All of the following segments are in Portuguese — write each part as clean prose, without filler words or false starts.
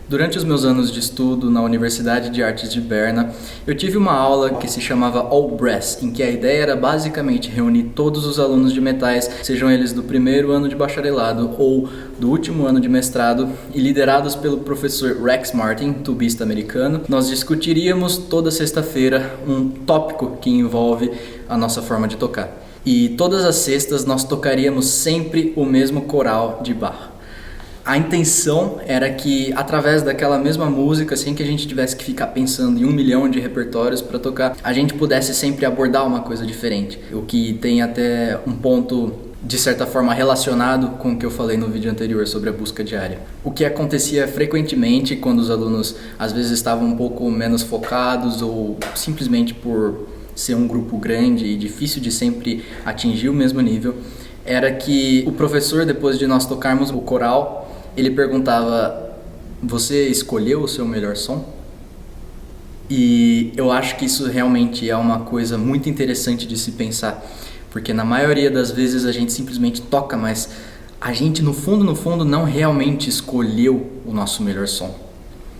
Durante os meus anos de estudo na Universidade de Artes de Berna, eu tive uma aula que se chamava All Brass, em que a ideia era basicamente reunir todos os alunos de metais, sejam eles do primeiro ano de bacharelado ou do último ano de mestrado, e liderados pelo professor Rex Martin, tubista americano, nós discutiríamos toda sexta-feira um tópico que envolve a nossa forma de tocar. E todas as sextas nós tocaríamos sempre o mesmo coral de Bach. A intenção era que, através daquela mesma música, sem que a gente tivesse que ficar pensando em 1 milhão de repertórios para tocar, a gente pudesse sempre abordar uma coisa diferente. O que tem até um ponto, de certa forma, relacionado com o que eu falei no vídeo anterior sobre a busca diária. O que acontecia frequentemente quando os alunos, às vezes, estavam um pouco menos focados ou simplesmente por ser um grupo grande e difícil de sempre atingir o mesmo nível, era que o professor, depois de nós tocarmos o coral, ele perguntava: você escolheu o seu melhor som? E eu acho que isso realmente é uma coisa muito interessante de se pensar, porque na maioria das vezes a gente simplesmente toca, mas a gente no fundo não realmente escolheu o nosso melhor som.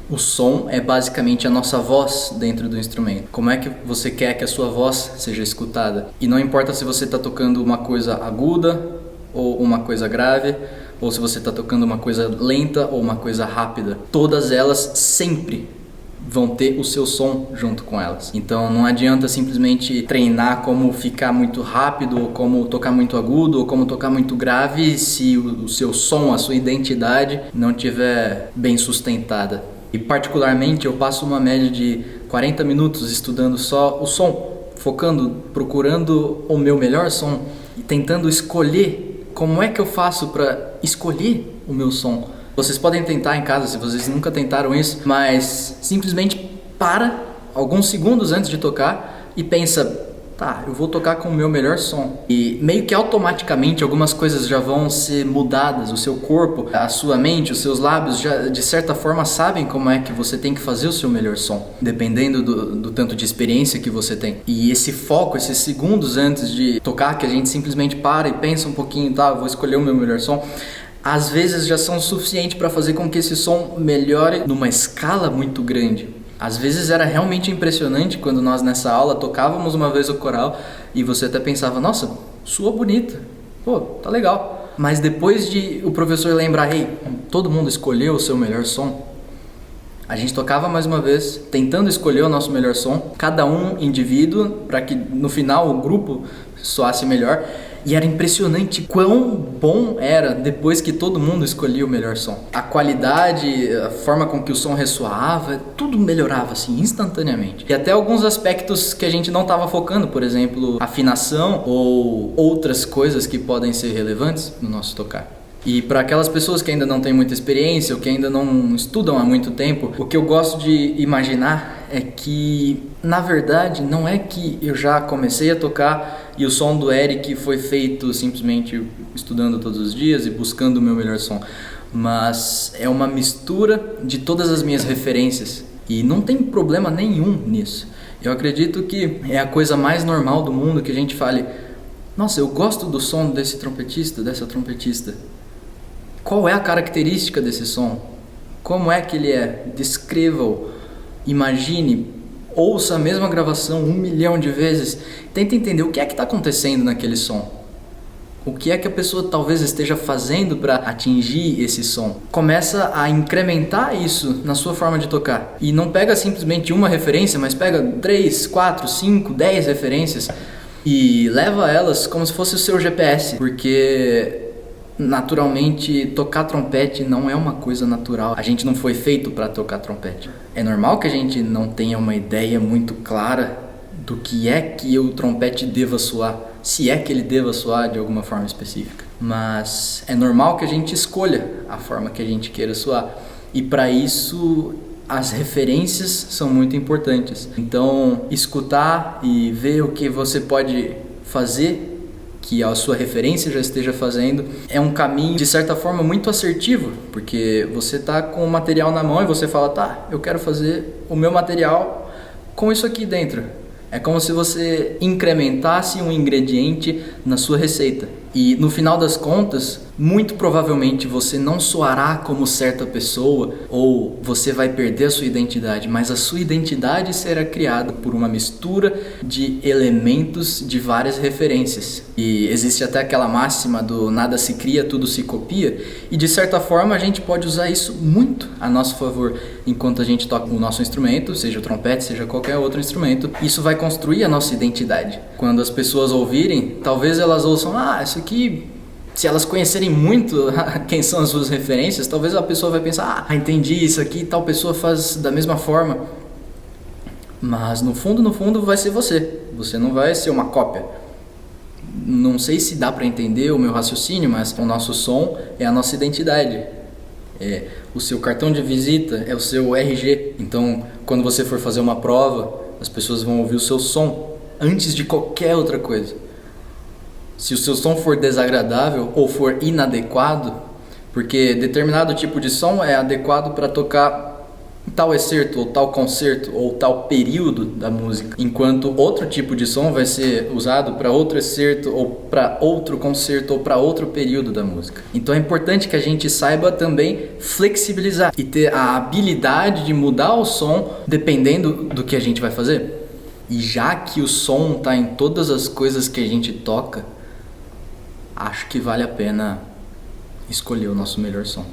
O som é basicamente a nossa voz dentro do instrumento. Como é que você quer que a sua voz seja escutada? E não importa se você está tocando uma coisa aguda ou uma coisa grave, ou se você está tocando uma coisa lenta ou uma coisa rápida, todas elas sempre vão ter o seu som junto com elas. Então não adianta simplesmente treinar como ficar muito rápido, ou como tocar muito agudo, ou como tocar muito grave, se o seu som, a sua identidade não estiver bem sustentada. E particularmente eu passo uma média de 40 minutos estudando só o som, focando, procurando o meu melhor som e tentando escolher como é que eu faço para escolher o meu som. Vocês podem tentar em casa se vocês nunca tentaram isso, mas simplesmente para alguns segundos antes de tocar e pensa: tá, eu vou tocar com o meu melhor som. E meio que automaticamente algumas coisas já vão ser mudadas. O seu corpo, a sua mente, os seus lábios já de certa forma sabem como é que você tem que fazer o seu melhor som, dependendo do tanto de experiência que você tem. E esse foco, esses segundos antes de tocar, que a gente simplesmente para e pensa um pouquinho: tá, eu vou escolher o meu melhor som, às vezes já são suficientes para fazer com que esse som melhore numa escala muito grande. Às vezes era realmente impressionante quando nós nessa aula tocávamos uma vez o coral e você até pensava: nossa, soa bonita, pô, tá legal. Mas depois de o professor lembrar: ei, todo mundo escolheu o seu melhor som, a gente tocava mais uma vez, tentando escolher o nosso melhor som, cada um indivíduo, para que no final o grupo soasse melhor. E era impressionante quão bom era depois que todo mundo escolhia o melhor som. A qualidade, a forma com que o som ressoava, tudo melhorava assim, instantaneamente. E até alguns aspectos que a gente não estava focando, por exemplo, afinação ou outras coisas que podem ser relevantes no nosso tocar. E para aquelas pessoas que ainda não têm muita experiência ou que ainda não estudam há muito tempo, o que eu gosto de imaginar é que, na verdade, não é que eu já comecei a tocar e o som do Eric foi feito simplesmente estudando todos os dias e buscando o meu melhor som, mas é uma mistura de todas as minhas referências e não tem problema nenhum nisso. Eu acredito que é a coisa mais normal do mundo que a gente fale: nossa, eu gosto do som desse trompetista, dessa trompetista. Qual é a característica desse som? Como é que ele é? Descreva-o, imagine, ouça a mesma gravação 1 milhão de vezes. Tenta entender o que é que está acontecendo naquele som. O que é que a pessoa talvez esteja fazendo para atingir esse som. Começa a incrementar isso na sua forma de tocar. E não pega simplesmente uma referência, mas pega 3, 4, 5, 10 referências e leva elas como se fosse o seu GPS. Porque naturalmente tocar trompete não é uma coisa natural. A gente não foi feito para tocar trompete. É normal que a gente não tenha uma ideia muito clara do que é que o trompete deva soar, se é que ele deva soar de alguma forma específica. Mas é normal que a gente escolha a forma que a gente queira soar. E para isso as referências são muito importantes. Então escutar e ver o que você pode fazer que a sua referência já esteja fazendo é um caminho de certa forma muito assertivo, porque você está com o material na mão e você fala: tá, eu quero fazer o meu material com isso aqui dentro. É como se você incrementasse um ingrediente na sua receita. E no final das contas, muito provavelmente você não soará como certa pessoa ou você vai perder a sua identidade, mas a sua identidade será criada por uma mistura de elementos de várias referências. E existe até aquela máxima do nada se cria, tudo se copia, e de certa forma a gente pode usar isso muito a nosso favor enquanto a gente toca o nosso instrumento, seja o trompete, seja qualquer outro instrumento. Isso vai construir a nossa identidade. Quando as pessoas ouvirem, talvez elas ouçam, isso aqui, se elas conhecerem muito quem são as suas referências, talvez a pessoa vai pensar, entendi, isso aqui tal pessoa faz da mesma forma. Mas no fundo vai ser você. Você não vai ser uma cópia. Não sei se dá para entender o meu raciocínio, mas o nosso som é a nossa identidade. O seu cartão de visita é o seu RG. Então, quando você for fazer uma prova, as pessoas vão ouvir o seu som antes de qualquer outra coisa. Se o seu som for desagradável ou for inadequado, porque determinado tipo de som é adequado para tocar tal excerto ou tal concerto ou tal período da música, enquanto outro tipo de som vai ser usado para outro excerto ou para outro concerto ou para outro período da música. Então é importante que a gente saiba também flexibilizar e ter a habilidade de mudar o som dependendo do que a gente vai fazer. E já que o som está em todas as coisas que a gente toca, acho que vale a pena escolher o nosso melhor som.